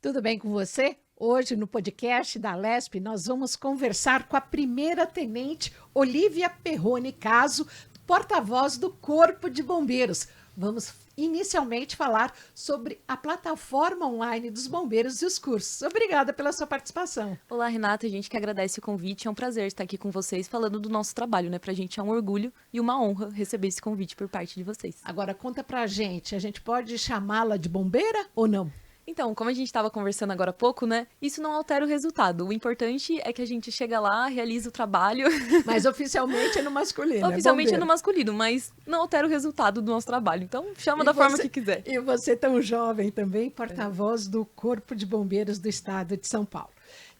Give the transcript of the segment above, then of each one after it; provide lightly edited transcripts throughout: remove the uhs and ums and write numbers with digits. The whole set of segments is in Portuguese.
tudo bem com você? Hoje, no podcast da Lesp, nós vamos conversar com a primeira tenente Olívia Perrone Caso, porta-voz do Corpo de Bombeiros. Vamos inicialmente falar sobre a plataforma online dos bombeiros e os cursos. Obrigada pela sua participação. Olá, Renata, a gente que agradece o convite. É um prazer estar aqui com vocês falando do nosso trabalho, né? Pra gente é um orgulho e uma honra receber esse convite por parte de vocês. Agora, conta pra gente pode chamá-la de bombeira ou não? Então, como a gente estava conversando agora há pouco, né? Isso não altera o resultado. O importante é que a gente chega lá, realiza o trabalho. Mas oficialmente é no masculino. Oficialmente é no masculino, mas não altera o resultado do nosso trabalho. Então, chama da forma que quiser. E você, tão jovem também, porta-voz do Corpo de Bombeiros do Estado de São Paulo.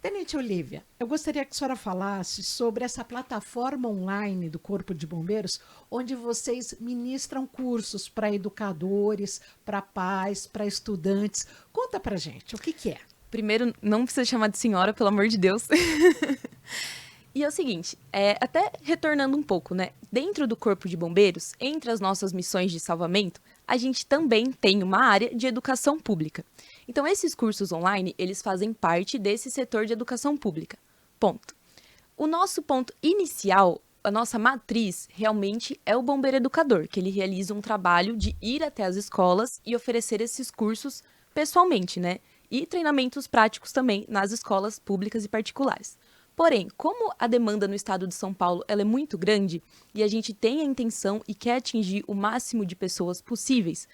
Tenente Olívia, eu gostaria que a senhora falasse sobre essa plataforma online do Corpo de Bombeiros, onde vocês ministram cursos para educadores, para pais, para estudantes. Conta pra gente, o que é? Primeiro, não precisa chamar de senhora, pelo amor de Deus. E é o seguinte, até retornando um pouco, né? Dentro do Corpo de Bombeiros, entre as nossas missões de salvamento, a gente também tem uma área de educação pública. Então, esses cursos online, eles fazem parte desse setor de educação pública. Ponto. O nosso ponto inicial, a nossa matriz, realmente é o bombeiro educador, que ele realiza um trabalho de ir até as escolas e oferecer esses cursos pessoalmente, né? E treinamentos práticos também nas escolas públicas e particulares. Porém, como a demanda no estado de São Paulo ela é muito grande e a gente tem a intenção e quer atingir o máximo de pessoas possíveis,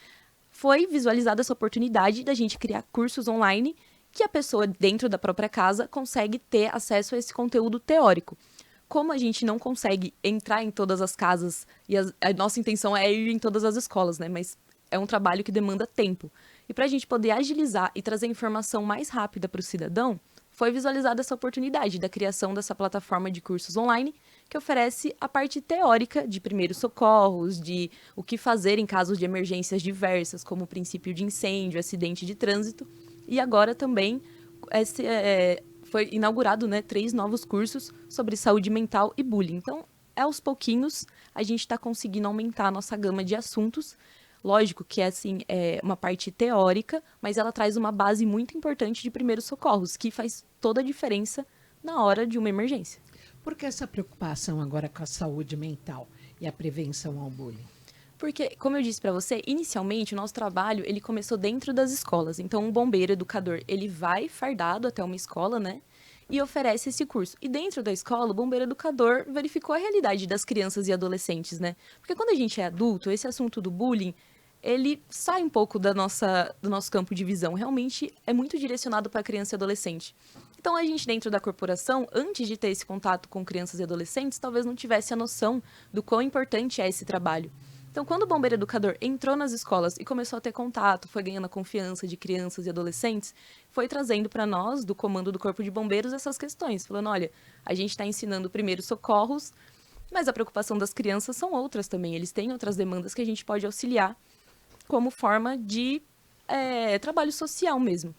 foi visualizada essa oportunidade da gente criar cursos online que a pessoa dentro da própria casa consegue ter acesso a esse conteúdo teórico. Como a gente não consegue entrar em todas as casas e a nossa intenção é ir em todas as escolas, né? Mas é um trabalho que demanda tempo. E para a gente poder agilizar e trazer informação mais rápida para o cidadão, foi visualizada essa oportunidade da criação dessa plataforma de cursos online que oferece a parte teórica de primeiros socorros, de o que fazer em casos de emergências diversas, como o princípio de incêndio, acidente de trânsito. E agora também foi inaugurado, né, 3 novos cursos sobre saúde mental e bullying. Então, aos pouquinhos, a gente está conseguindo aumentar a nossa gama de assuntos. Lógico que é uma parte teórica, mas ela traz uma base muito importante de primeiros socorros, que faz toda a diferença na hora de uma emergência. Por que essa preocupação agora com a saúde mental e a prevenção ao bullying? Porque, como eu disse para você, inicialmente o nosso trabalho ele começou dentro das escolas. Então, um bombeiro educador ele vai fardado até uma escola, né? E oferece esse curso. E dentro da escola, o bombeiro educador verificou a realidade das crianças e adolescentes, né? Porque quando a gente é adulto, esse assunto do bullying ele sai um pouco do nosso campo de visão. Realmente é muito direcionado para criança e adolescente. Então, a gente, dentro da corporação, antes de ter esse contato com crianças e adolescentes, talvez não tivesse a noção do quão importante é esse trabalho. Então, quando o bombeiro educador entrou nas escolas e começou a ter contato, foi ganhando a confiança de crianças e adolescentes, foi trazendo para nós, do comando do Corpo de Bombeiros, essas questões. Falando, olha, a gente está ensinando primeiros socorros, mas a preocupação das crianças são outras também. Eles têm outras demandas que a gente pode auxiliar como forma de trabalho social mesmo.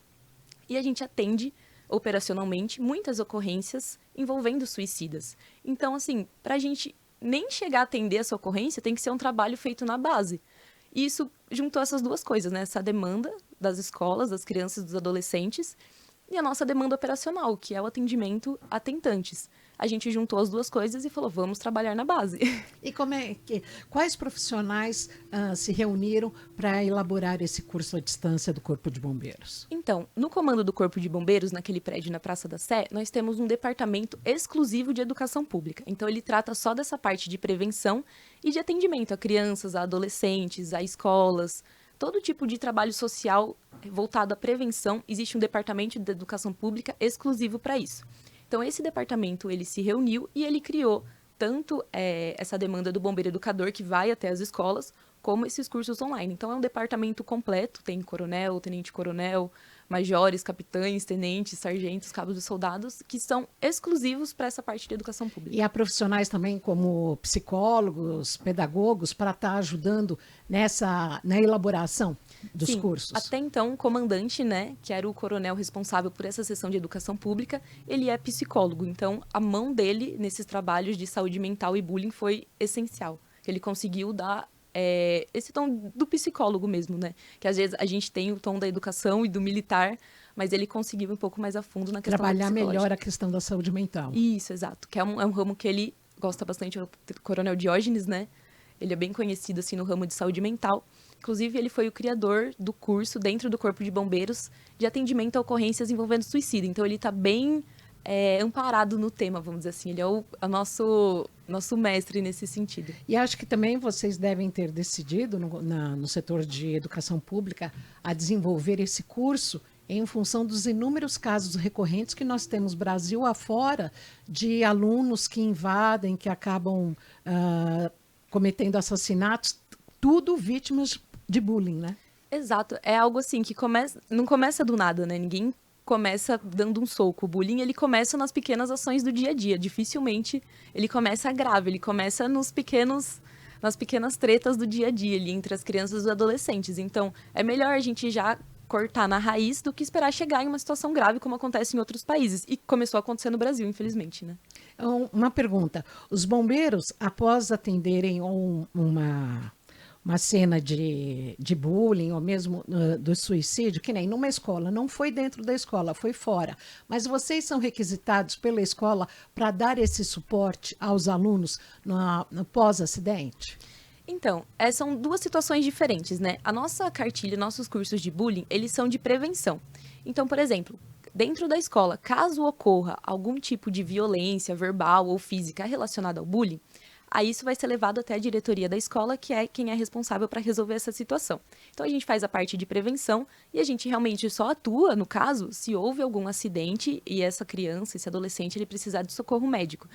E a gente atende operacionalmente muitas ocorrências envolvendo suicidas. Então, assim, para a gente nem chegar a atender essa ocorrência, tem que ser um trabalho feito na base. E isso juntou essas duas coisas, né? Essa demanda das escolas, das crianças e dos adolescentes, e a nossa demanda operacional, que é o atendimento a tentantes. A gente juntou as duas coisas e falou, vamos trabalhar na base. E quais profissionais se reuniram para elaborar esse curso à distância do Corpo de Bombeiros? Então, no comando do Corpo de Bombeiros, naquele prédio na Praça da Sé, nós temos um departamento exclusivo de educação pública. Então, ele trata só dessa parte de prevenção e de atendimento a crianças, a adolescentes, a escolas, todo tipo de trabalho social voltado à prevenção. Existe um departamento de educação pública exclusivo para isso. Então, esse departamento, ele se reuniu e ele criou tanto essa demanda do bombeiro educador, que vai até as escolas, como esses cursos online. Então, é um departamento completo, tem coronel, tenente-coronel, majores, capitães, tenentes, sargentos, cabos e soldados, que são exclusivos para essa parte de educação pública. E há profissionais também como psicólogos, pedagogos, para estar ajudando na elaboração dos Sim, cursos? Até então, o comandante, né, que era o coronel responsável por essa seção de educação pública, ele é psicólogo. Então, a mão dele nesses trabalhos de saúde mental e bullying foi essencial. Ele conseguiu dar esse tom do psicólogo mesmo, né? Que às vezes a gente tem o tom da educação e do militar, mas ele conseguiu ir um pouco mais a fundo na questão Trabalhar psicológica. melhor a questão da saúde mental. Isso, exato. Que é um ramo que ele gosta bastante, é o Coronel Diógenes, né? Ele é bem conhecido, assim, no ramo de saúde mental. Inclusive, ele foi o criador do curso dentro do Corpo de Bombeiros de atendimento a ocorrências envolvendo suicídio. Então, ele está bem amparado no tema, vamos dizer assim. Ele é o nosso mestre nesse sentido. E acho que também vocês devem ter decidido, no setor de educação pública, a desenvolver esse curso em função dos inúmeros casos recorrentes que nós temos Brasil afora de alunos que invadem, que acabam cometendo assassinatos, tudo vítimas de bullying, né? Exato. É algo assim que não começa do nada, né? Ninguém começa dando um soco. O bullying, ele começa nas pequenas ações do dia a dia. Dificilmente ele começa grave, ele começa nas pequenas tretas do dia a dia ali entre as crianças e os adolescentes. Então, é melhor a gente já cortar na raiz do que esperar chegar em uma situação grave como acontece em outros países. E começou a acontecer no Brasil, infelizmente, né? Uma pergunta. Os bombeiros, após atenderem uma cena de bullying ou mesmo do suicídio, que nem numa escola, não foi dentro da escola, foi fora, mas vocês são requisitados pela escola para dar esse suporte aos alunos no pós-acidente? Então, são duas situações diferentes, né? A nossa cartilha, nossos cursos de bullying, eles são de prevenção. Então, por exemplo, dentro da escola, caso ocorra algum tipo de violência verbal ou física relacionada ao bullying, aí isso vai ser levado até a diretoria da escola, que é quem é responsável para resolver essa situação. Então, a gente faz a parte de prevenção e a gente realmente só atua, no caso, se houve algum acidente e essa criança, esse adolescente, ele precisar de socorro médico.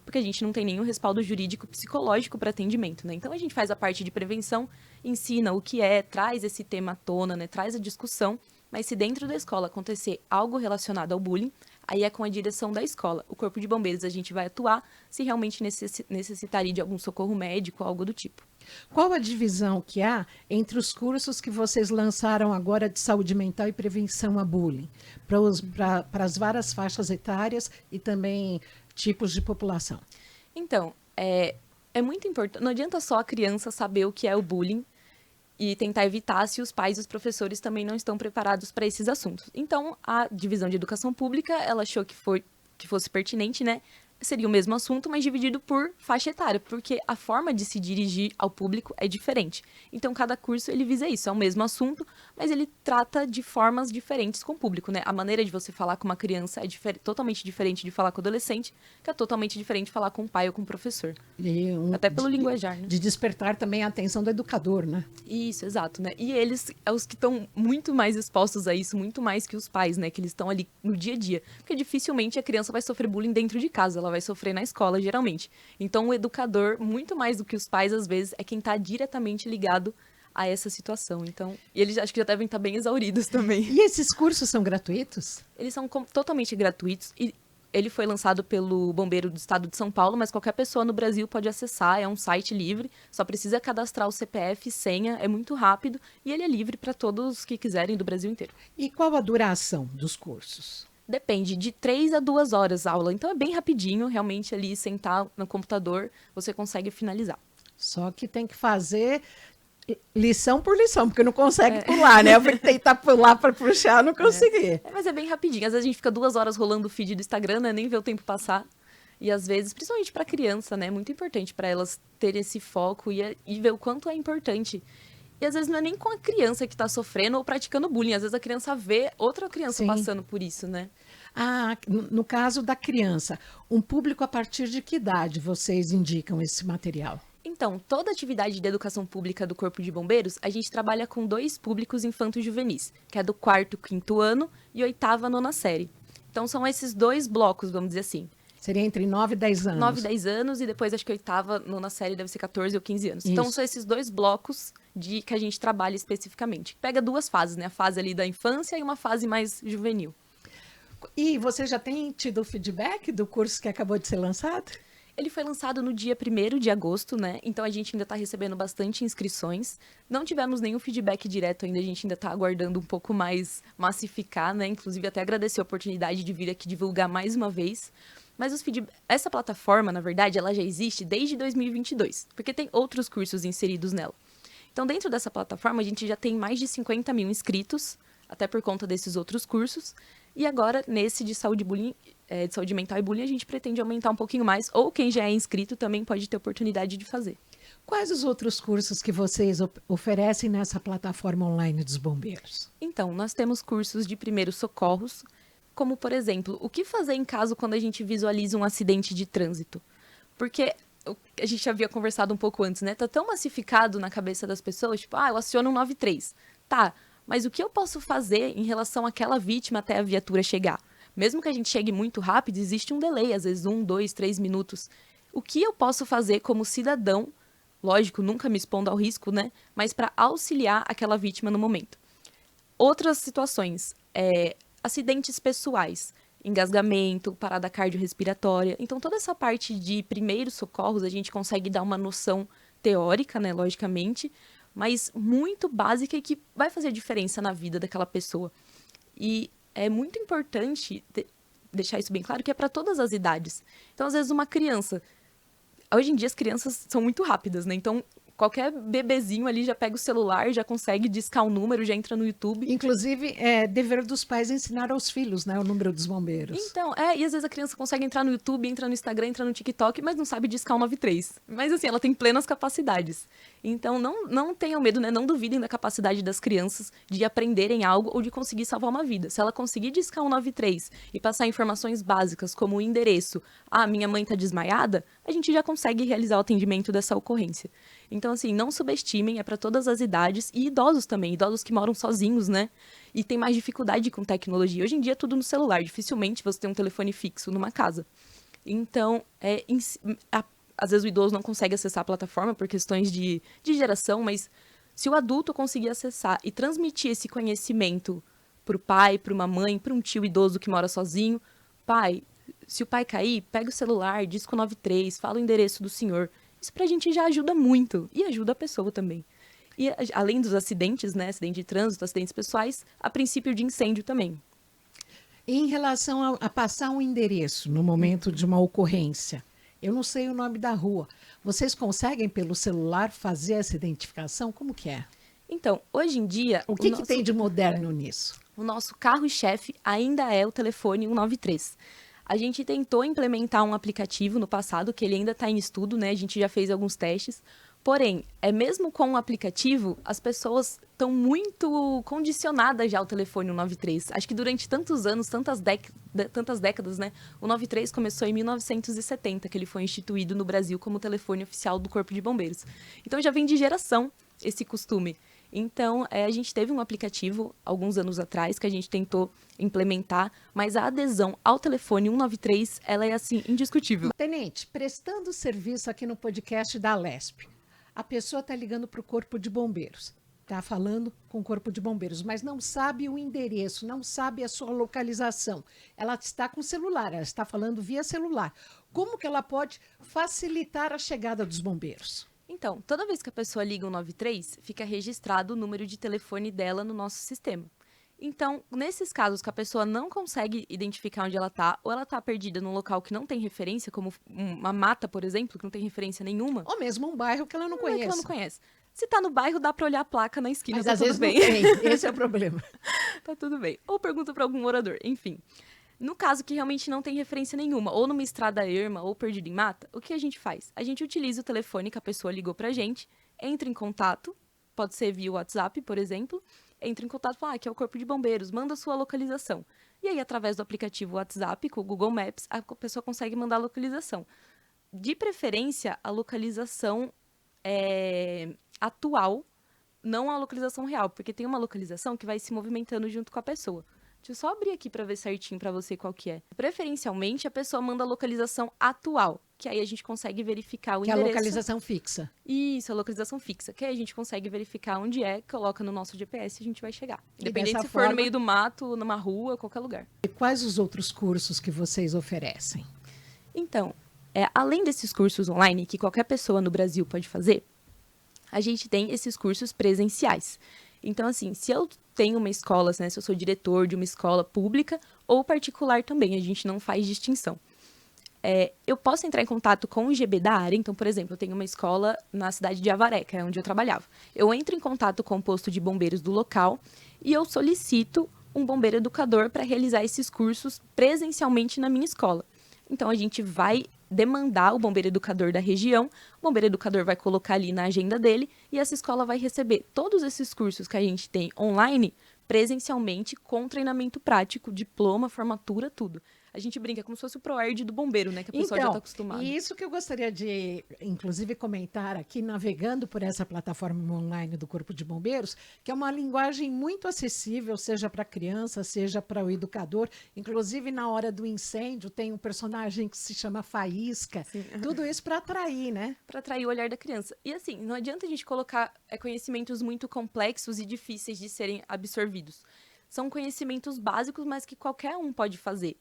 Porque a gente não tem nenhum respaldo jurídico psicológico para atendimento, né? Então, a gente faz a parte de prevenção, ensina o que traz esse tema à tona, né? Traz a discussão, mas se dentro da escola acontecer algo relacionado ao bullying, aí é com a direção da escola. O Corpo de Bombeiros a gente vai atuar se realmente necessitaria de algum socorro médico, algo do tipo. Qual a divisão que há entre os cursos que vocês lançaram agora de saúde mental e prevenção a bullying, para as várias faixas etárias e também tipos de população? Então, é muito importante. Não adianta só a criança saber o que é o bullying e tentar evitar se os pais e os professores também não estão preparados para esses assuntos. Então, a divisão de educação pública, ela achou que fosse pertinente, né? Seria o mesmo assunto, mas dividido por faixa etária, porque a forma de se dirigir ao público é diferente. Então, cada curso, ele visa isso, é o mesmo assunto, mas ele trata de formas diferentes com o público, né? A maneira de você falar com uma criança é totalmente diferente de falar com o adolescente, que é totalmente diferente de falar com o pai ou com o professor. Até pelo linguajar, né? De despertar também a atenção do educador, né? Isso, exato, né? E eles é os que estão muito mais expostos a isso, muito mais que os pais, né? Que eles estão ali no dia a dia. Porque dificilmente a criança vai sofrer bullying dentro de casa, ela vai sofrer na escola, geralmente. Então, o educador, muito mais do que os pais, às vezes, é quem está diretamente ligado a essa situação. Então, e eles acho que já devem estar bem exauridos também. E esses cursos são gratuitos? Eles são totalmente gratuitos e ele foi lançado pelo Bombeiro do Estado de São Paulo, mas qualquer pessoa no Brasil pode acessar, é um site livre, só precisa cadastrar o CPF, senha, é muito rápido e ele é livre para todos que quiserem do Brasil inteiro. E qual a duração dos cursos? Depende, de 3 a 2 horas a aula, então é bem rapidinho, realmente ali sentar no computador, você consegue finalizar. Só que tem que fazer lição por lição, porque não consegue pular, né? Eu vou tentar pular para puxar, não consegui. Mas é bem rapidinho. Às vezes a gente fica 2 horas rolando o feed do Instagram, né? Nem vê o tempo passar. E às vezes, principalmente para criança, né? É muito importante para elas terem esse foco e ver o quanto é importante. E às vezes não é nem com a criança que está sofrendo ou praticando bullying. Às vezes a criança vê outra criança passando por isso, né? Ah, no caso da criança, um público a partir de que idade vocês indicam esse material? Então, toda atividade de educação pública do Corpo de Bombeiros, a gente trabalha com 2 públicos infanto-juvenis, que é do 4º, 5º ano e 8ª, 9ª série. Então, são esses 2 blocos, vamos dizer assim. Seria entre 9 e 10 anos. 9 e 10 anos e depois acho que 8ª, 9ª série deve ser 14 ou 15 anos. Isso. Então, são esses 2 blocos que a gente trabalha especificamente. Pega 2 fases, né? A fase ali da infância e uma fase mais juvenil. E você já tem tido feedback do curso que acabou de ser lançado? Ele foi lançado no dia 1º de agosto, né? Então a gente ainda está recebendo bastante inscrições. Não tivemos nenhum feedback direto ainda, a gente ainda está aguardando um pouco mais massificar, né? Inclusive até agradecer a oportunidade de vir aqui divulgar mais uma vez. Mas essa plataforma, na verdade, ela já existe desde 2022, porque tem outros cursos inseridos nela. Então, dentro dessa plataforma, a gente já tem mais de 50 mil inscritos, até por conta desses outros cursos. E agora, nesse de saúde, de saúde mental e bullying, a gente pretende aumentar um pouquinho mais, ou quem já é inscrito também pode ter oportunidade de fazer. Quais os outros cursos que vocês oferecem nessa plataforma online dos bombeiros? Então, nós temos cursos de primeiros socorros, como, por exemplo, o que fazer em caso quando a gente visualiza um acidente de trânsito. Porque a gente já havia conversado um pouco antes, né? Tá tão massificado na cabeça das pessoas, tipo, eu aciono 193. Tá, mas o que eu posso fazer em relação àquela vítima até a viatura chegar? Mesmo que a gente chegue muito rápido, existe um delay, às vezes 1, 2, 3 minutos. O que eu posso fazer como cidadão, lógico, nunca me expondo ao risco, né? Mas para auxiliar aquela vítima no momento. Outras situações, acidentes pessoais, engasgamento, parada cardiorrespiratória. Então, toda essa parte de primeiros socorros, a gente consegue dar uma noção teórica, né, logicamente, mas muito básica e que vai fazer diferença na vida daquela pessoa. E é muito importante deixar isso bem claro, que é para todas as idades. Então, às vezes, uma criança... Hoje em dia, as crianças são muito rápidas, né? Então, qualquer bebezinho ali já pega o celular, já consegue discar um número, já entra no YouTube. Inclusive, é dever dos pais ensinar aos filhos, né, o número dos bombeiros. Então, e às vezes a criança consegue entrar no YouTube, entra no Instagram, entra no TikTok, mas não sabe discar o 93. Mas assim, ela tem plenas capacidades. Então, não tenham medo, né? Não duvidem da capacidade das crianças de aprenderem algo ou de conseguir salvar uma vida. Se ela conseguir discar o 93 e passar informações básicas, como o endereço, minha mãe tá desmaiada, a gente já consegue realizar o atendimento dessa ocorrência. Então, assim, não subestimem, é para todas as idades e idosos também, idosos que moram sozinhos, né? E tem mais dificuldade com tecnologia. Hoje em dia é tudo no celular, dificilmente você tem um telefone fixo numa casa. Então, às vezes o idoso não consegue acessar a plataforma por questões de geração, mas se o adulto conseguir acessar e transmitir esse conhecimento para o pai, para uma mãe, para um tio idoso que mora sozinho, pai, se o pai cair, pega o celular, disco 93, fala o endereço do senhor. Isso pra gente já ajuda muito e ajuda a pessoa também. E além dos acidentes, né, acidente de trânsito, acidentes pessoais, a princípio de incêndio também. Em relação a passar um endereço no momento de uma ocorrência, eu não sei o nome da rua, vocês conseguem pelo celular fazer essa identificação? Como que é? Então, hoje em dia... O que tem de moderno nisso? O nosso carro-chefe ainda é o telefone 193. A gente tentou implementar um aplicativo no passado, que ele ainda está em estudo, né? A gente já fez alguns testes. Porém, mesmo com o aplicativo, as pessoas estão muito condicionadas já ao telefone 193. Acho que durante tantos anos, tantas décadas, né? O 93 começou em 1970, que ele foi instituído no Brasil como telefone oficial do Corpo de Bombeiros. Então, já vem de geração esse costume. Então, a gente teve um aplicativo, alguns anos atrás, que a gente tentou implementar, mas a adesão ao telefone 193, ela é, assim, indiscutível. Tenente, prestando serviço aqui no podcast da Alesp, a pessoa está ligando para o Corpo de Bombeiros, está falando com o Corpo de Bombeiros, mas não sabe o endereço, não sabe a sua localização. Ela está com o celular, ela está falando via celular. Como que ela pode facilitar a chegada dos bombeiros? Então, toda vez que a pessoa liga o 93, fica registrado o número de telefone dela no nosso sistema. Então, nesses casos que a pessoa não consegue identificar onde ela está, ou ela está perdida num local que não tem referência, como uma mata, por exemplo, que não tem referência nenhuma. Ou mesmo um bairro que ela não conhece. Que ela não conhece. Se está no bairro, dá para olhar a placa na esquina, mas tá às tudo vezes bem. Não tem. Esse é o problema. Tá tudo bem. Ou pergunta para algum morador, enfim. No caso que realmente não tem referência nenhuma, ou numa estrada erma, ou perdido em mata, o que a gente faz? A gente utiliza o telefone que a pessoa ligou pra gente, entra em contato, pode ser via WhatsApp, por exemplo, entra em contato e fala, aqui é o Corpo de Bombeiros, manda a sua localização. E aí, através do aplicativo WhatsApp, com o Google Maps, a pessoa consegue mandar a localização. De preferência, a localização atual, não a localização real, porque tem uma localização que vai se movimentando junto com a pessoa. Deixa eu só abrir aqui para ver certinho para você qual que é. Preferencialmente, a pessoa manda a localização atual, que aí a gente consegue verificar o endereço. Que é a localização fixa. Isso, a localização fixa, que aí a gente consegue verificar onde coloca no nosso GPS e a gente vai chegar. Independente se for no meio do mato, numa rua, qualquer lugar. E quais os outros cursos que vocês oferecem? Então, além desses cursos online, que qualquer pessoa no Brasil pode fazer, a gente tem esses cursos presenciais. Então, assim, se eu tenho uma escola, né, se eu sou diretor de uma escola pública ou particular também, a gente não faz distinção. Eu posso entrar em contato com o IGB da área. Então, por exemplo, eu tenho uma escola na cidade de Avaré, que é onde eu trabalhava. Eu entro em contato com o posto de bombeiros do local e eu solicito um bombeiro educador para realizar esses cursos presencialmente na minha escola. Então, a gente vai demandar o bombeiro educador da região, o bombeiro educador vai colocar ali na agenda dele e essa escola vai receber todos esses cursos que a gente tem online presencialmente com treinamento prático, diploma, formatura, tudo. A gente brinca como se fosse o ProErd do bombeiro, né? Que a pessoa já está acostumada. E isso que eu gostaria de, inclusive, comentar aqui, navegando por essa plataforma online do Corpo de Bombeiros, que é uma linguagem muito acessível, seja para a criança, seja para o educador. Inclusive, na hora do incêndio, tem um personagem que se chama Faísca. Sim. Tudo isso para atrair, né? Para atrair o olhar da criança. E assim, não adianta a gente colocar conhecimentos muito complexos e difíceis de serem absorvidos. São conhecimentos básicos, mas que qualquer um pode fazer.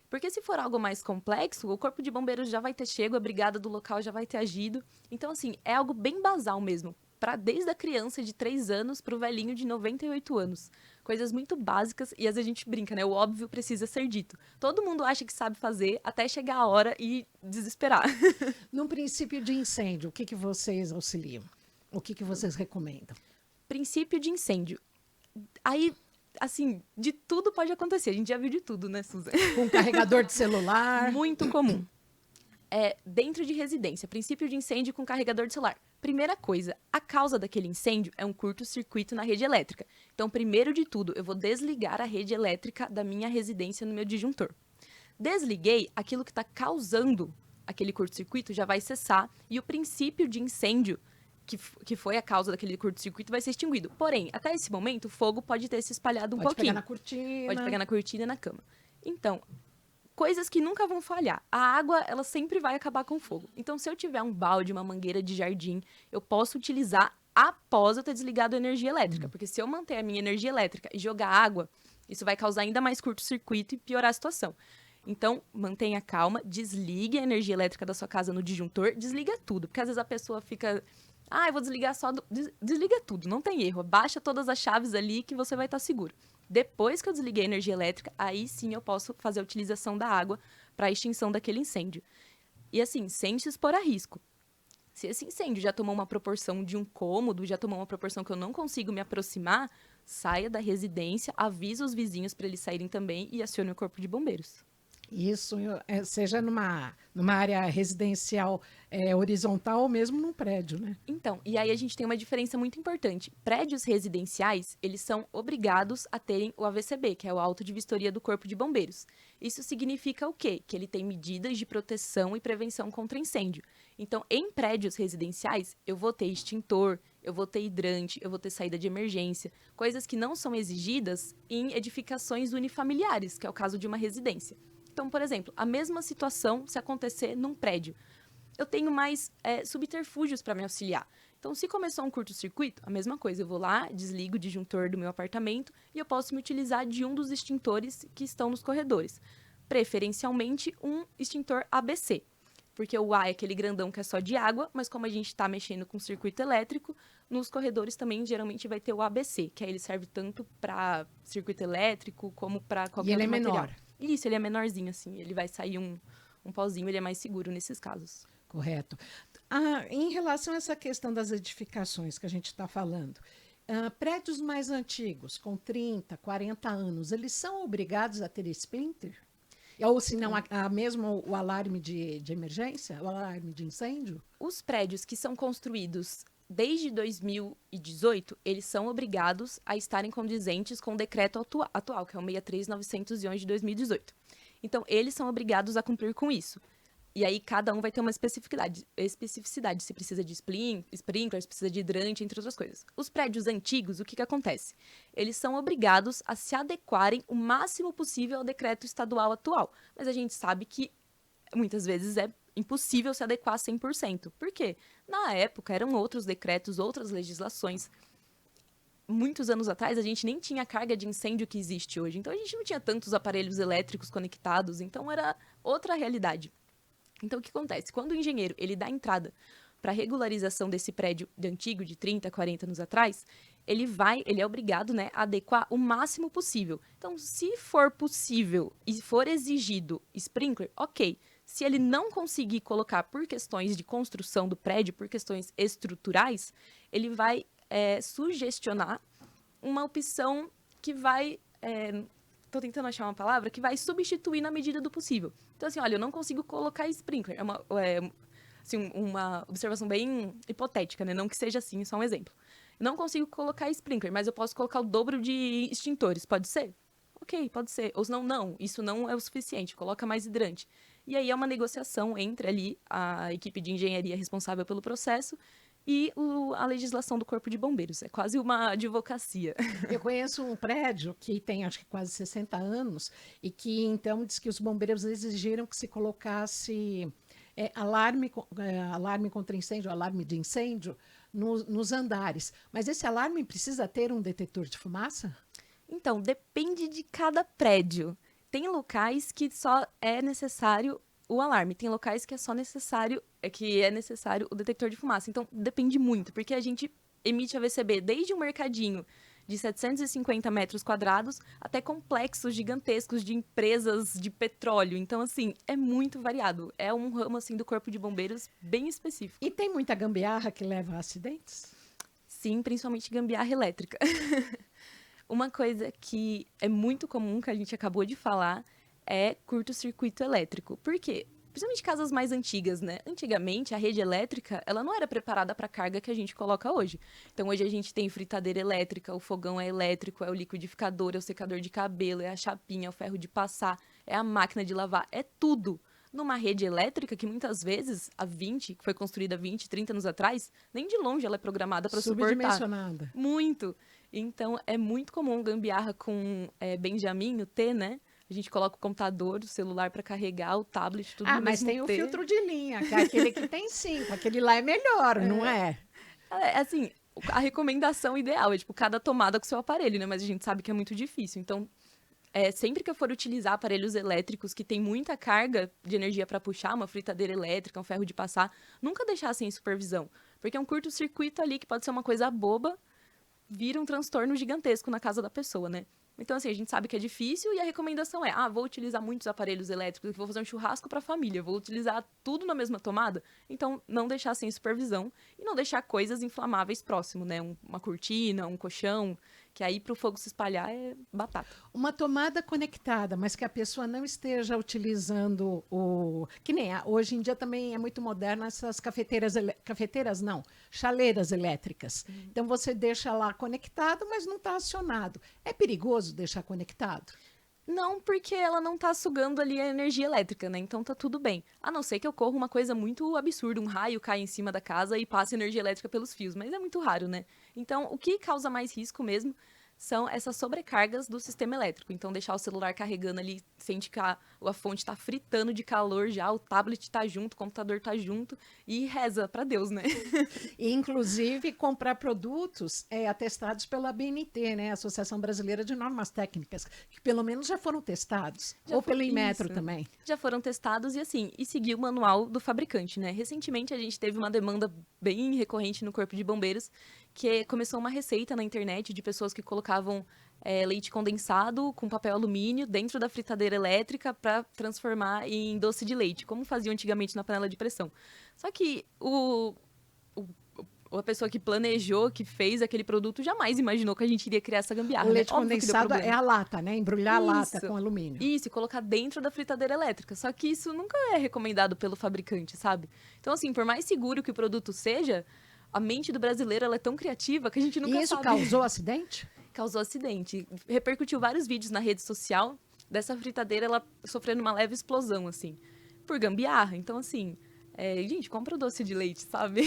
Porque se for algo mais complexo, o Corpo de Bombeiros já vai ter chego, a brigada do local já vai ter agido. Então, assim, é algo bem basal mesmo. Desde a criança de 3 anos para o velhinho de 98 anos. Coisas muito básicas e às vezes a gente brinca, né? O óbvio precisa ser dito. Todo mundo acha que sabe fazer até chegar a hora e desesperar. No princípio de incêndio, o que vocês auxiliam? O que vocês recomendam? Princípio de incêndio. Aí, assim, de tudo pode acontecer. A gente já viu de tudo, né, Suzy? Com um carregador de celular. Muito comum. Dentro de residência, princípio de incêndio com carregador de celular. Primeira coisa, a causa daquele incêndio é um curto-circuito na rede elétrica. Então, primeiro de tudo, eu vou desligar a rede elétrica da minha residência no meu disjuntor. Desliguei, aquilo que está causando aquele curto-circuito já vai cessar e o princípio de incêndio que foi a causa daquele curto-circuito vai ser extinguido. Porém, até esse momento, o fogo pode ter se espalhado um pouquinho. Pode pegar na cortina e na cama. Então, coisas que nunca vão falhar. A água, ela sempre vai acabar com o fogo. Então, se eu tiver um balde, uma mangueira de jardim, eu posso utilizar após eu ter desligado a energia elétrica. Porque se eu manter a minha energia elétrica e jogar água, isso vai causar ainda mais curto-circuito e piorar a situação. Então, mantenha calma, desligue a energia elétrica da sua casa no disjuntor, desliga tudo. Porque às vezes a pessoa fica... eu vou desligar só... Desliga tudo, não tem erro. Baixa todas as chaves ali que você vai estar seguro. Depois que eu desliguei a energia elétrica, aí sim eu posso fazer a utilização da água para a extinção daquele incêndio. E assim, sem se expor a risco. Se esse incêndio já tomou uma proporção de um cômodo, já tomou uma proporção que eu não consigo me aproximar, saia da residência, avise os vizinhos para eles saírem também e acione o Corpo de Bombeiros. Isso, seja numa área residencial horizontal ou mesmo num prédio, né? Então, e aí a gente tem uma diferença muito importante. Prédios residenciais, eles são obrigados a terem o AVCB, que é o auto de vistoria do Corpo de Bombeiros. Isso significa o quê? Que ele tem medidas de proteção e prevenção contra incêndio. Então, em prédios residenciais, eu vou ter extintor, eu vou ter hidrante, eu vou ter saída de emergência, coisas que não são exigidas em edificações unifamiliares, que é o caso de uma residência. Então, por exemplo, a mesma situação se acontecer num prédio. Eu tenho mais subterfúgios para me auxiliar. Então, se começou um curto-circuito, a mesma coisa. Eu vou lá, desligo o disjuntor do meu apartamento e eu posso me utilizar de um dos extintores que estão nos corredores. Preferencialmente, um extintor ABC. Porque o A é aquele grandão que é só de água, mas como a gente está mexendo com circuito elétrico, nos corredores também geralmente vai ter o ABC, que aí ele serve tanto para circuito elétrico como para qualquer outro material. E ele é menor. Isso, ele é menorzinho, assim. Ele vai sair um pozinho, ele é mais seguro nesses casos. Correto. Em relação a essa questão das edificações que a gente está falando, prédios mais antigos, com 30, 40 anos, eles são obrigados a ter sprinkler? Ou se não, mesmo o alarme de emergência, o alarme de incêndio? Os prédios que são construídos desde 2018, eles são obrigados a estarem condizentes com o decreto atual, que é o 63911 de 2018. Então, eles são obrigados a cumprir com isso. E aí, cada um vai ter uma especificidade, se precisa de sprinkler, se precisa de hidrante, entre outras coisas. Os prédios antigos, o que acontece? Eles são obrigados a se adequarem o máximo possível ao decreto estadual atual. Mas a gente sabe que, muitas vezes, é impossível se adequar 100%. Por quê? Na época, eram outros decretos, outras legislações. Muitos anos atrás, a gente nem tinha a carga de incêndio que existe hoje. Então, a gente não tinha tantos aparelhos elétricos conectados. Então, era outra realidade. Então, o que acontece? Quando o engenheiro ele dá entrada para a regularização desse prédio antigo, de 30, 40 anos atrás, ele é obrigado, né, a adequar o máximo possível. Então, se for possível e for exigido sprinkler, ok. Se ele não conseguir colocar por questões de construção do prédio, por questões estruturais, ele vai sugestionar uma opção que vai... Tô tentando achar uma palavra que vai substituir na medida do possível. Então, assim, olha, eu não consigo colocar sprinkler. Assim, uma observação bem hipotética, né? Não que seja assim, é só um exemplo. Eu não consigo colocar sprinkler, mas eu posso colocar o dobro de extintores, pode ser? Ok, pode ser. Ou não, isso não é o suficiente, coloca mais hidrante. E aí é uma negociação entre ali a equipe de engenharia responsável pelo processo e a legislação do Corpo de Bombeiros. É quase uma advocacia. Eu conheço um prédio que tem, acho que quase 60 anos, e que, então, diz que os bombeiros exigiram que se colocasse alarme contra incêndio, alarme de incêndio, nos andares. Mas esse alarme precisa ter um detetor de fumaça? Então, depende de cada prédio. Tem locais que só é necessário o alarme, tem locais que é necessário o detector de fumaça. Então, depende muito, porque a gente emite AVCB desde um mercadinho de 750 metros quadrados até complexos gigantescos de empresas de petróleo. Então, assim, é muito variado. É um ramo, assim, do Corpo de Bombeiros bem específico. E tem muita gambiarra que leva a acidentes? Sim, principalmente gambiarra elétrica. Uma coisa que é muito comum, que a gente acabou de falar, é curto-circuito elétrico. Por quê? Principalmente casas mais antigas, né? Antigamente, a rede elétrica, ela não era preparada para a carga que a gente coloca hoje. Então, hoje a gente tem fritadeira elétrica, o fogão é elétrico, é o liquidificador, é o secador de cabelo, é a chapinha, é o ferro de passar, é a máquina de lavar, é tudo. Numa rede elétrica que muitas vezes, que foi construída 20, 30 anos atrás, nem de longe ela é programada para suportar. Subdimensionada. Muito. Então, é muito comum gambiarra com Benjamin, o T, né? A gente coloca o computador, o celular para carregar, o tablet, tudo no mas mesmo tem o T. filtro de linha, que é aquele que tem 5. Aquele lá é melhor, não é? Assim, a recomendação ideal é, tipo, cada tomada com o seu aparelho, né? Mas a gente sabe que é muito difícil. Então, sempre que eu for utilizar aparelhos elétricos que tem muita carga de energia para puxar, uma fritadeira elétrica, um ferro de passar, nunca deixar sem supervisão. Porque é um curto-circuito ali que pode ser uma coisa boba, vira um transtorno gigantesco na casa da pessoa, né? Então, assim, a gente sabe que é difícil e a recomendação é, vou utilizar muitos aparelhos elétricos, vou fazer um churrasco para a família, vou utilizar tudo na mesma tomada. Então, não deixar sem supervisão e não deixar coisas inflamáveis próximo, né? Uma cortina, um colchão, que aí para o fogo se espalhar é batata. Uma tomada conectada, mas que a pessoa não esteja utilizando que nem hoje em dia também é muito moderna essas chaleiras elétricas. Então você deixa lá conectado, mas não está acionado. É perigoso deixar conectado? Não, porque ela não tá sugando ali a energia elétrica, né? Então tá tudo bem. A não ser que ocorra uma coisa muito absurda, um raio cai em cima da casa e passe energia elétrica pelos fios, mas é muito raro, né? Então, o que causa mais risco mesmo são essas sobrecargas do sistema elétrico. Então, deixar o celular carregando ali, sente que a fonte está fritando de calor já, o tablet está junto, o computador está junto e reza para Deus, né? E, inclusive, comprar produtos atestados pela ABNT, né? Associação Brasileira de Normas Técnicas, que pelo menos já foram testados. Ou pelo Inmetro também. Já foram testados e seguir o manual do fabricante, né? Recentemente, a gente teve uma demanda bem recorrente no Corpo de Bombeiros, que começou uma receita na internet de pessoas que colocavam leite condensado com papel alumínio dentro da fritadeira elétrica para transformar em doce de leite, como faziam antigamente na panela de pressão. Só que a pessoa que planejou, que fez aquele produto, jamais imaginou que a gente iria criar essa gambiarra. O leite né? condensado é a lata, né? Embrulhar a lata com alumínio. Isso, e colocar dentro da fritadeira elétrica. Só que isso nunca é recomendado pelo fabricante, sabe? Então, assim, por mais seguro que o produto seja, a mente do brasileiro ela é tão criativa que a gente nunca sabe. E isso causou acidente? Causou acidente. Repercutiu vários vídeos na rede social dessa fritadeira ela sofrendo uma leve explosão, assim, por gambiarra. Então, assim, gente, compra o doce de leite, sabe?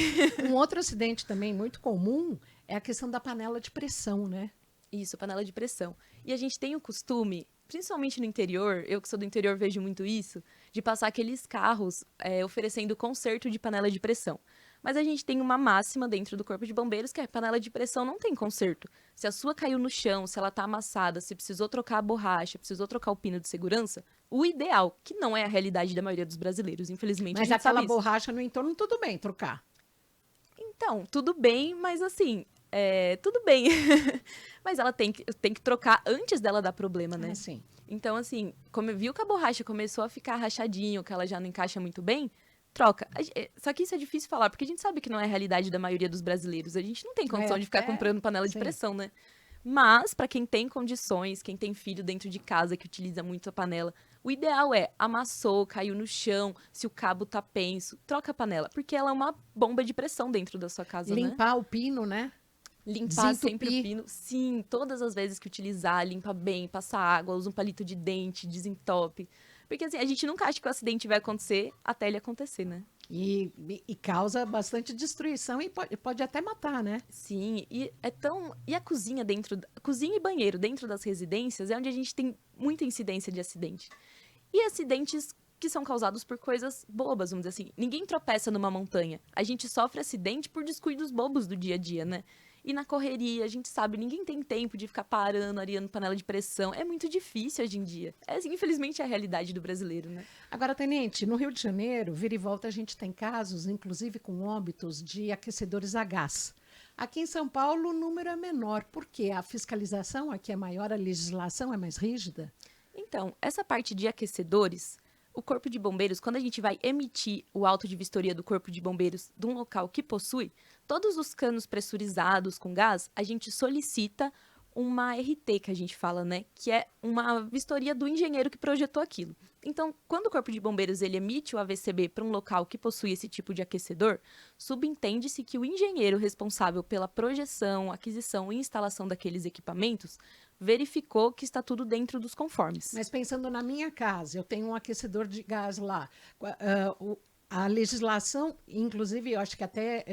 Um outro acidente também muito comum é a questão da panela de pressão, né? Isso, panela de pressão. E a gente tem o costume, principalmente no interior, eu que sou do interior vejo muito isso, de passar aqueles carros oferecendo conserto de panela de pressão. Mas a gente tem uma máxima dentro do Corpo de Bombeiros que a panela de pressão não tem conserto. Se a sua caiu no chão, se ela tá amassada, se precisou trocar a borracha, precisou trocar o pino de segurança, o ideal, que não é a realidade da maioria dos brasileiros, infelizmente. Mas a gente aquela sabe isso. borracha no entorno, tudo bem trocar. Então, tudo bem, mas assim, tudo bem. Mas ela tem que trocar antes dela dar problema, né? Sim. Então, assim, como eu vi que a borracha começou a ficar rachadinho, que ela já não encaixa muito bem, troca. Só que isso é difícil falar, porque a gente sabe que não é a realidade da maioria dos brasileiros. A gente não tem condição de ficar comprando panela de pressão, né? Mas, para quem tem condições, quem tem filho dentro de casa que utiliza muito a panela, o ideal é amassou, caiu no chão, se o cabo tá penso, troca a panela, porque ela é uma bomba de pressão dentro da sua casa, Limpar o pino, né? Limpar sempre o pino. Sim, todas as vezes que utilizar, limpa bem, passa água, usa um palito de dente, desentope. Porque assim, a gente nunca acha que o acidente vai acontecer até ele acontecer, né? E causa bastante destruição e pode até matar, né? Sim, e é tão. E a cozinha cozinha e banheiro dentro das residências é onde a gente tem muita incidência de acidente. E acidentes que são causados por coisas bobas, vamos dizer assim. Ninguém tropeça numa montanha. A gente sofre acidente por descuidos bobos do dia a dia, né? E na correria, a gente sabe, ninguém tem tempo de ficar parando, areando panela de pressão. É muito difícil hoje em dia. Infelizmente, é a realidade do brasileiro, né? Agora, Tenente, no Rio de Janeiro, vira e volta, a gente tem casos, inclusive com óbitos, de aquecedores a gás. Aqui em São Paulo, o número é menor. Por quê? A fiscalização aqui é maior, a legislação é mais rígida? Então, essa parte de aquecedores, o Corpo de Bombeiros, quando a gente vai emitir o auto de vistoria do Corpo de Bombeiros de um local que possui, todos os canos pressurizados com gás, a gente solicita uma RT, que a gente fala, né? Que é uma vistoria do engenheiro que projetou aquilo. Então, quando o Corpo de Bombeiros ele emite o AVCB para um local que possui esse tipo de aquecedor, subentende-se que o engenheiro responsável pela projeção, aquisição e instalação daqueles equipamentos verificou que está tudo dentro dos conformes. Mas pensando na minha casa, eu tenho um aquecedor de gás lá. A legislação, inclusive, eu acho que até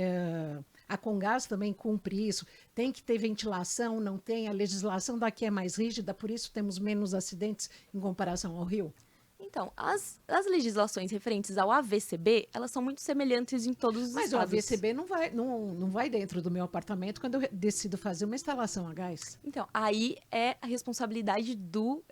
a Comgás também cumpre isso. Tem que ter ventilação, não tem. A legislação daqui é mais rígida, por isso temos menos acidentes em comparação ao Rio. Então, as legislações referentes ao AVCB, elas são muito semelhantes em todos os estados. Mas o AVCB não vai dentro do meu apartamento quando eu decido fazer uma instalação a gás. Então, aí é a responsabilidade do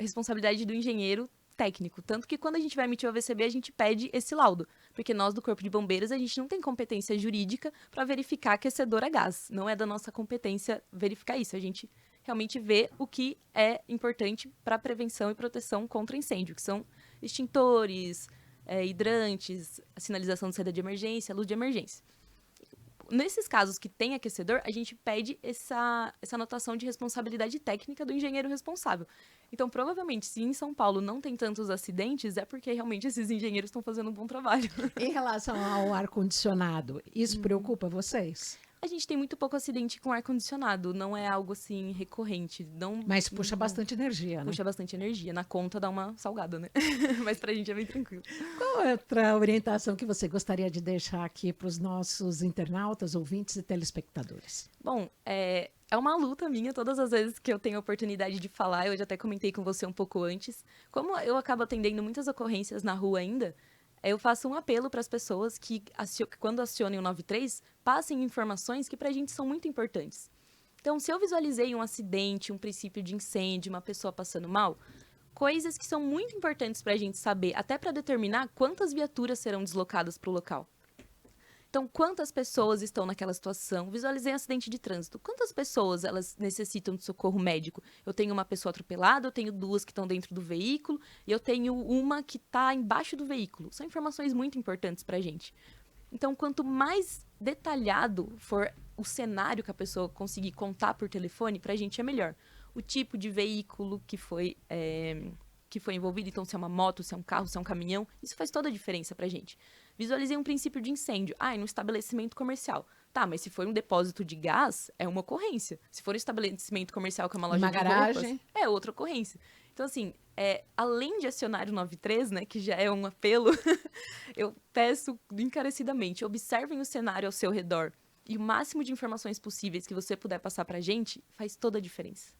engenheiro técnico. Tanto que quando a gente vai emitir o AVCB, a gente pede esse laudo. Porque nós, do Corpo de Bombeiros, a gente não tem competência jurídica para verificar aquecedor a gás. Não é da nossa competência verificar isso. A gente realmente vê o que é importante para prevenção e proteção contra incêndio, que são extintores, hidrantes, a sinalização de saída de emergência, luz de emergência. Nesses casos que tem aquecedor, a gente pede essa anotação de responsabilidade técnica do engenheiro responsável. Então, provavelmente, se em São Paulo não tem tantos acidentes, é porque realmente esses engenheiros estão fazendo um bom trabalho. Em relação ao ar-condicionado, isso preocupa vocês? A gente tem muito pouco acidente com ar-condicionado, não é algo assim recorrente. Mas puxa bastante energia, né? Puxa bastante energia. Na conta dá uma salgada, né? Mas pra gente é bem tranquilo. Qual é outra orientação que você gostaria de deixar aqui para os nossos internautas, ouvintes e telespectadores? Bom, é uma luta minha, todas as vezes que eu tenho a oportunidade de falar, eu já até comentei com você um pouco antes. Como eu acabo atendendo muitas ocorrências na rua ainda, eu faço um apelo para as pessoas que, quando acionem o 93, passem informações que para a gente são muito importantes. Então, se eu visualizei um acidente, um princípio de incêndio, uma pessoa passando mal, coisas que são muito importantes para a gente saber, até para determinar quantas viaturas serão deslocadas para o local. Então, quantas pessoas estão naquela situação? Visualizei um acidente de trânsito. Quantas pessoas elas necessitam de socorro médico? Eu tenho uma pessoa atropelada, eu tenho duas que estão dentro do veículo e eu tenho uma que está embaixo do veículo. São informações muito importantes para a gente. Então, quanto mais detalhado for o cenário que a pessoa conseguir contar por telefone, para a gente é melhor. O tipo de veículo que foi envolvido, então se é uma moto, se é um carro, se é um caminhão, isso faz toda a diferença para a gente. Visualizei um princípio de incêndio. No estabelecimento comercial. Tá, mas se for um depósito de gás, é uma ocorrência. Se for um estabelecimento comercial que é uma loja de garagem, roupas, é outra ocorrência. Então, assim, além de acionar o 93, né, que já é um apelo, eu peço encarecidamente, observem o cenário ao seu redor. E o máximo de informações possíveis que você puder passar pra gente, faz toda a diferença.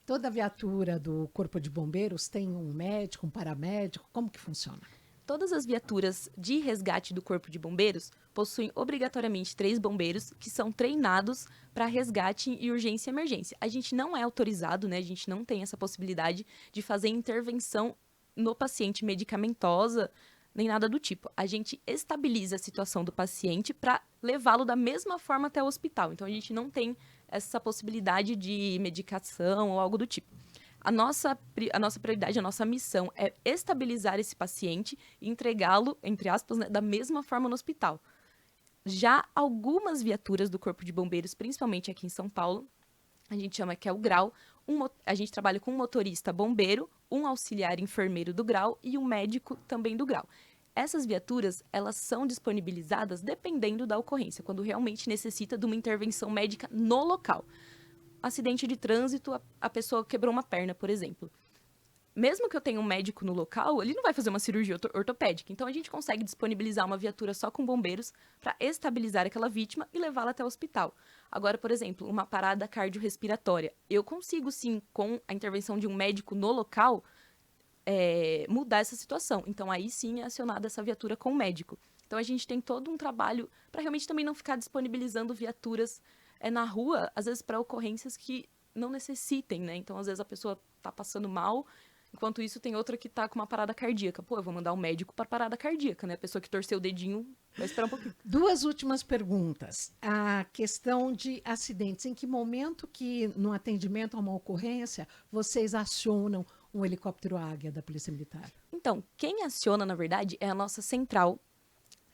Toda viatura do Corpo de Bombeiros tem um médico, um paramédico? Como que funciona? Todas as viaturas de resgate do Corpo de Bombeiros possuem obrigatoriamente 3 bombeiros que são treinados para resgate e urgência e emergência. A gente não é autorizado, né? A gente não tem essa possibilidade de fazer intervenção no paciente medicamentosa, nem nada do tipo. A gente estabiliza a situação do paciente para levá-lo da mesma forma até o hospital. Então, a gente não tem essa possibilidade de medicação ou algo do tipo. A nossa prioridade, a nossa missão é estabilizar esse paciente e entregá-lo, entre aspas, né, da mesma forma no hospital. Já algumas viaturas do Corpo de Bombeiros, principalmente aqui em São Paulo, a gente chama que é o GRAU, a gente trabalha com um motorista bombeiro, um auxiliar enfermeiro do GRAU e um médico também do GRAU. Essas viaturas, elas são disponibilizadas dependendo da ocorrência, quando realmente necessita de uma intervenção médica no local. Acidente de trânsito, a pessoa quebrou uma perna, por exemplo. Mesmo que eu tenha um médico no local, ele não vai fazer uma cirurgia ortopédica. Então, a gente consegue disponibilizar uma viatura só com bombeiros para estabilizar aquela vítima e levá-la até o hospital. Agora, por exemplo, uma parada cardiorrespiratória. Eu consigo, sim, com a intervenção de um médico no local, mudar essa situação. Então, aí sim é acionada essa viatura com o médico. Então, a gente tem todo um trabalho para realmente também não ficar disponibilizando viaturas na rua, às vezes para ocorrências que não necessitem, né? Então, às vezes a pessoa está passando mal, enquanto isso tem outra que está com uma parada cardíaca. Pô, eu vou mandar um médico para parada cardíaca, né? A pessoa que torceu o dedinho vai esperar um pouquinho. 2 últimas perguntas. A questão de acidentes. Em que momento que, no atendimento a uma ocorrência, vocês acionam um helicóptero Águia da Polícia Militar? Então, quem aciona, na verdade, é a nossa central,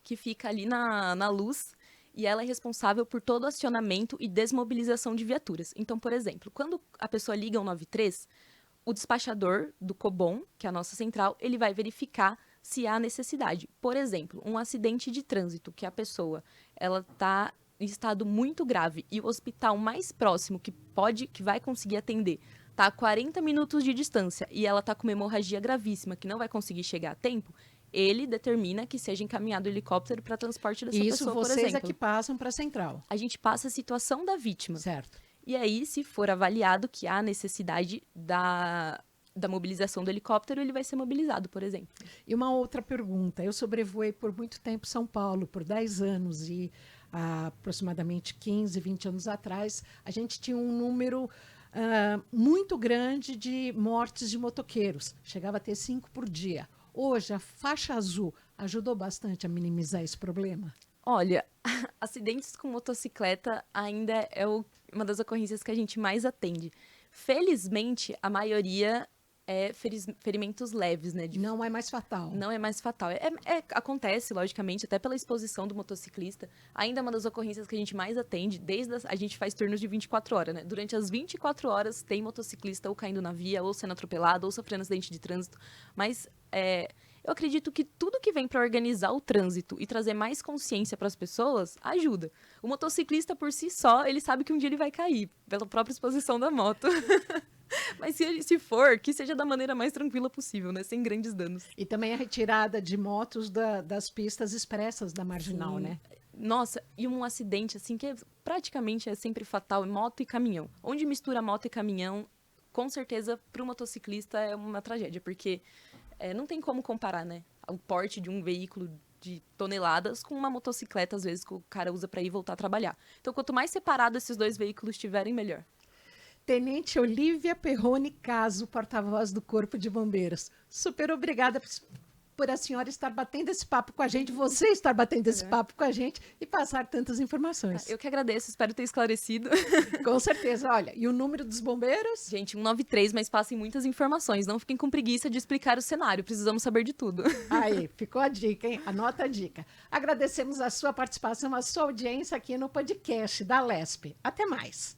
que fica ali na luz, e ela é responsável por todo o acionamento e desmobilização de viaturas. Então, por exemplo, quando a pessoa liga ao 93, o despachador do Cobom, que é a nossa central, ele vai verificar se há necessidade. Por exemplo, um acidente de trânsito, que a pessoa ela está em estado muito grave e o hospital mais próximo que vai conseguir atender está a 40 minutos de distância e ela está com uma hemorragia gravíssima que não vai conseguir chegar a tempo, ele determina que seja encaminhado o helicóptero para transporte dessa pessoa, por exemplo. Isso vocês é que passam para a central? A gente passa a situação da vítima. Certo. E aí, se for avaliado que há necessidade da mobilização do helicóptero, ele vai ser mobilizado, por exemplo. E uma outra pergunta. Eu sobrevoei por muito tempo São Paulo, por 10 anos, e aproximadamente 15, 20 anos atrás, a gente tinha um número muito grande de mortes de motoqueiros. Chegava a ter 5 por dia. Hoje, a faixa azul ajudou bastante a minimizar esse problema? Olha, acidentes com motocicleta ainda é uma das ocorrências que a gente mais atende. Felizmente, a maioria é ferimentos leves, né? Não é mais fatal. Não é mais fatal. Acontece, logicamente, até pela exposição do motociclista. Ainda é uma das ocorrências que a gente mais atende, a gente faz turnos de 24 horas, né? Durante as 24 horas tem motociclista ou caindo na via, ou sendo atropelado, ou sofrendo acidente de trânsito. Mas eu acredito que tudo que vem para organizar o trânsito e trazer mais consciência para as pessoas ajuda. O motociclista, por si só, ele sabe que um dia ele vai cair, pela própria exposição da moto. Mas se for, que seja da maneira mais tranquila possível, né? Sem grandes danos. E também a retirada de motos das pistas expressas da Marginal, Sim. né? Nossa, e um acidente, assim, que praticamente é sempre fatal, é moto e caminhão. Onde mistura moto e caminhão, com certeza, para o motociclista é uma tragédia, porque não tem como comparar, né? O porte de um veículo de toneladas com uma motocicleta, às vezes, que o cara usa para ir voltar a trabalhar. Então, quanto mais separado esses dois veículos estiverem, melhor. Tenente Olívia Perrone Caso, porta-voz do Corpo de Bombeiros. Super obrigada por a senhora estar batendo esse papo com a gente, você estar batendo esse papo com a gente e passar tantas informações. Eu que agradeço, espero ter esclarecido. Com certeza. Olha, e o número dos bombeiros? Gente, 193, mas passem muitas informações. Não fiquem com preguiça de explicar o cenário, precisamos saber de tudo. Aí, ficou a dica, hein? Anota a dica. Agradecemos a sua participação, a sua audiência aqui no podcast da LESP. Até mais.